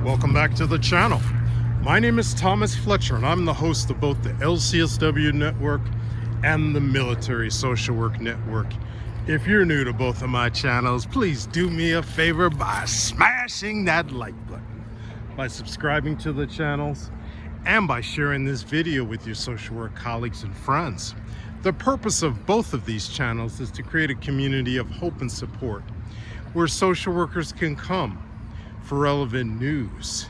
Welcome back to the channel. My name is Thomas Fletcher and I'm the host of both the LCSW network and the Military Social Work Network. If you're new to both of my channels, please do me a favor by smashing that like button, by subscribing to the channels, and by sharing this video with your social work colleagues and friends. The purpose of both of these channels is to create a community of hope and support where social workers can come for relevant news,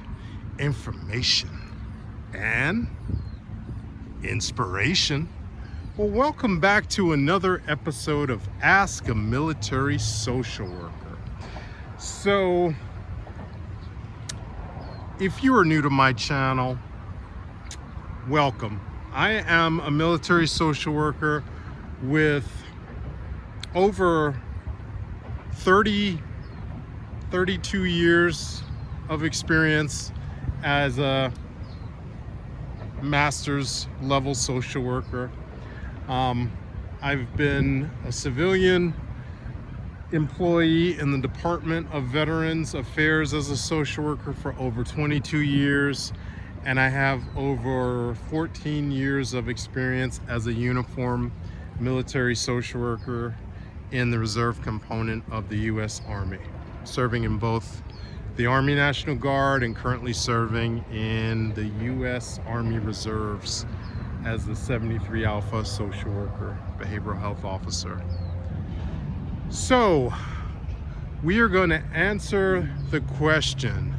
information, and inspiration. Well, welcome back to another episode of Ask a Military Social Worker. So, if you are new to my channel, welcome. I am a military social worker with over 32 years of experience as a master's level social worker. I've been a civilian employee in the Department of Veterans Affairs as a social worker for over 22 years, and I have over 14 years of experience as a uniform military social worker in the reserve component of the U.S. Army, serving in both the Army National Guard and currently serving in the U.S. Army Reserves as the 73 Alpha social worker, behavioral health officer. So, we are going to answer the question,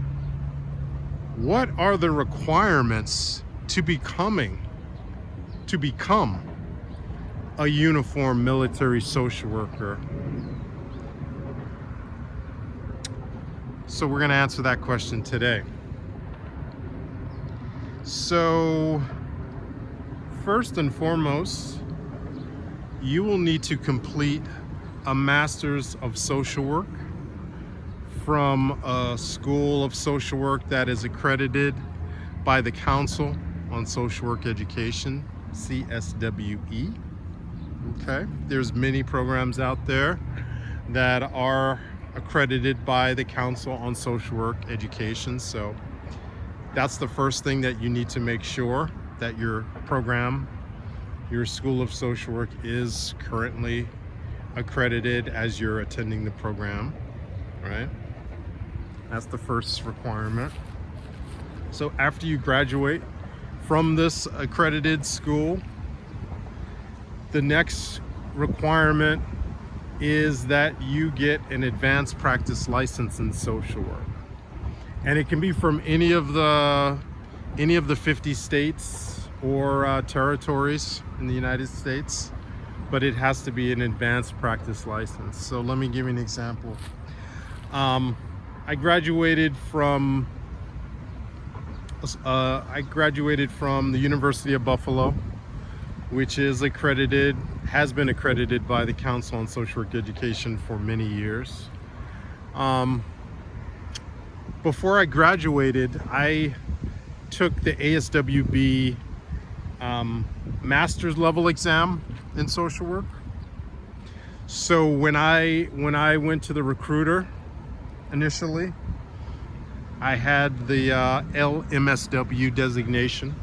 what are the requirements to become a uniform military social worker? So we're going to answer that question today. So first and foremost, you will need to complete a Master's of Social Work from a school of social work that is accredited by the Council on Social Work Education, CSWE. Okay, there's many programs out there that are accredited by the Council on Social Work Education. So that's the first thing that you need to make sure that your program, your School of Social Work, is currently accredited as you're attending the program, right? That's the first requirement. So after you graduate from this accredited school, the next requirement is that you get an advanced practice license in social work. And it can be from any of the 50 states or territories in the United States, but it has to be an advanced practice license. So let me give you an example. I graduated from the University of Buffalo, which is accredited, has been accredited by the Council on Social Work Education for many years. Before I graduated, I took the ASWB master's level exam in social work. So when I went to the recruiter initially, I had the LMSW designation.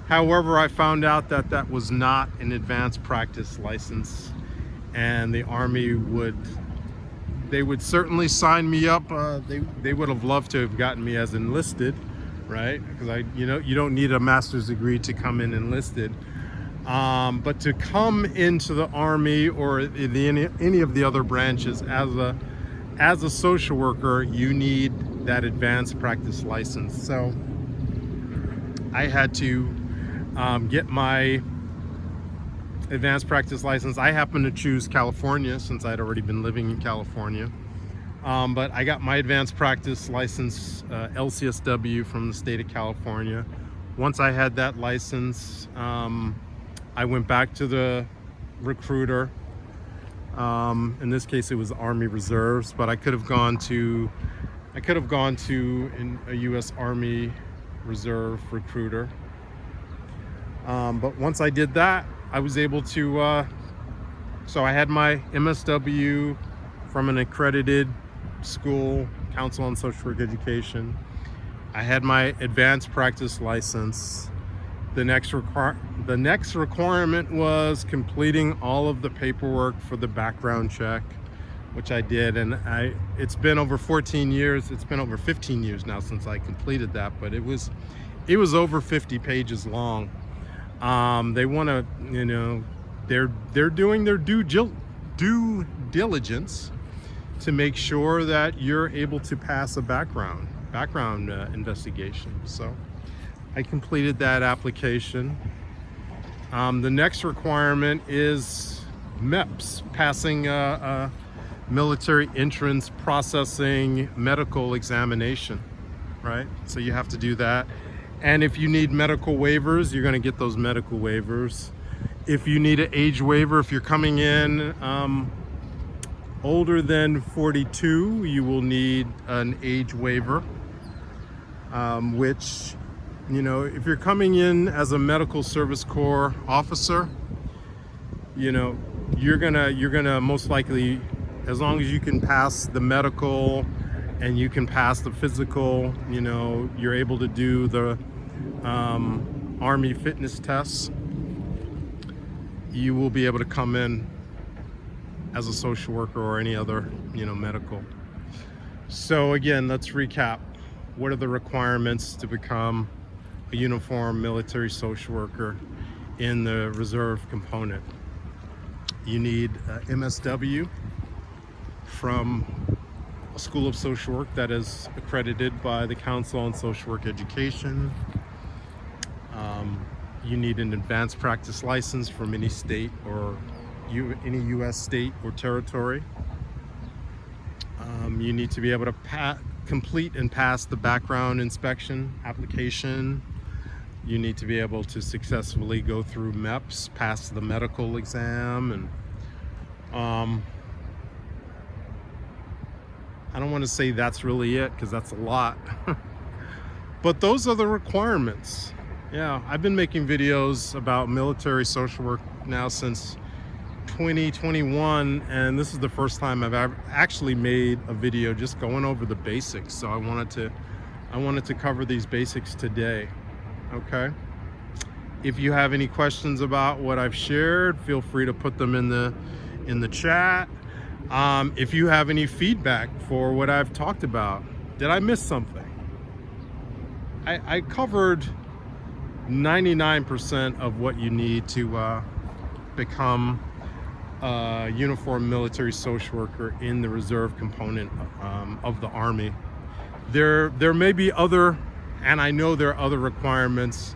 However, I found out that that was not an advanced practice license, and the Army would certainly sign me up. They would have loved to have gotten me as enlisted, right? Because you don't need a master's degree to come in enlisted. But to come into the Army or any of the other branches as a social worker, you need that advanced practice license. So I had to get my advanced practice license. I happened to choose California since I'd already been living in California. But I got my advanced practice license, LCSW, from the state of California. Once I had that license, I went back to the recruiter. In this case, it was Army Reserves, but I could have gone to a U.S. Army Reserve recruiter. But once I did that, I was able to, so I had my MSW from an accredited school, Council on Social Work Education. I had my advanced practice license. The next requirement was completing all of the paperwork for the background check, which I did, and it's been over 14 years. It's been over 15 years now since I completed that, but it was over 50 pages long. They want to, you know, they're doing their due diligence to make sure that you're able to pass a background investigation. So I completed that application. The next requirement is MEPS, passing a military entrance processing medical examination, right? So you have to do that. And if you need medical waivers, you're going to get those medical waivers. If you need an age waiver, if you're coming in older than 42, you will need an age waiver, which, you know, if you're coming in as a medical service corps officer, you know, you're gonna most likely, as long as you can pass the medical and you can pass the physical, you know, you're able to do the Army fitness tests, you will be able to come in as a social worker or any other, you know, medical. So again, let's recap. What are the requirements to become a uniformed military social worker in the reserve component? You need MSW from a school of social work that is accredited by the Council on Social Work Education. You need an advanced practice license from any state or any U.S. state or territory. You need to be able to complete and pass the background inspection application. You need to be able to successfully go through MEPS, pass the medical exam, and I don't want to say that's really it, because that's a lot. But those are the requirements. Yeah, I've been making videos about military social work now since 2021, and this is the first time I've ever actually made a video just going over the basics. So I wanted to cover these basics today. Okay, if you have any questions about what I've shared, feel free to put them in the chat. If you have any feedback for what I've talked about, did I miss something? I covered 99% of what you need to become a uniformed military social worker in the reserve component of the Army. There may be other, and I know there are other requirements.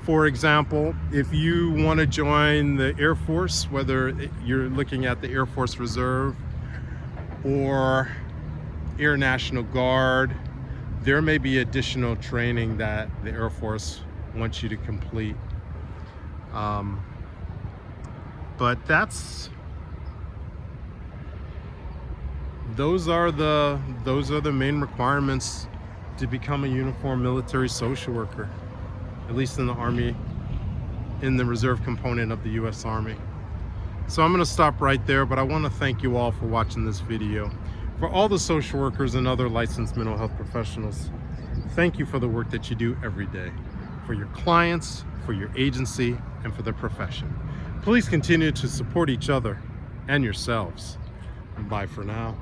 For example, if you want to join the Air Force, whether you're looking at the Air Force Reserve or Air National Guard, there may be additional training that the Air Force wants you to complete. But those are the main requirements to become a uniformed military social worker, at least in the Army, in the reserve component of the U.S. Army. So I'm going to stop right there, but I want to thank you all for watching this video. For all the social workers and other licensed mental health professionals, thank you for the work that you do every day, for your clients, for your agency, and for the profession. Please continue to support each other and yourselves. Bye for now.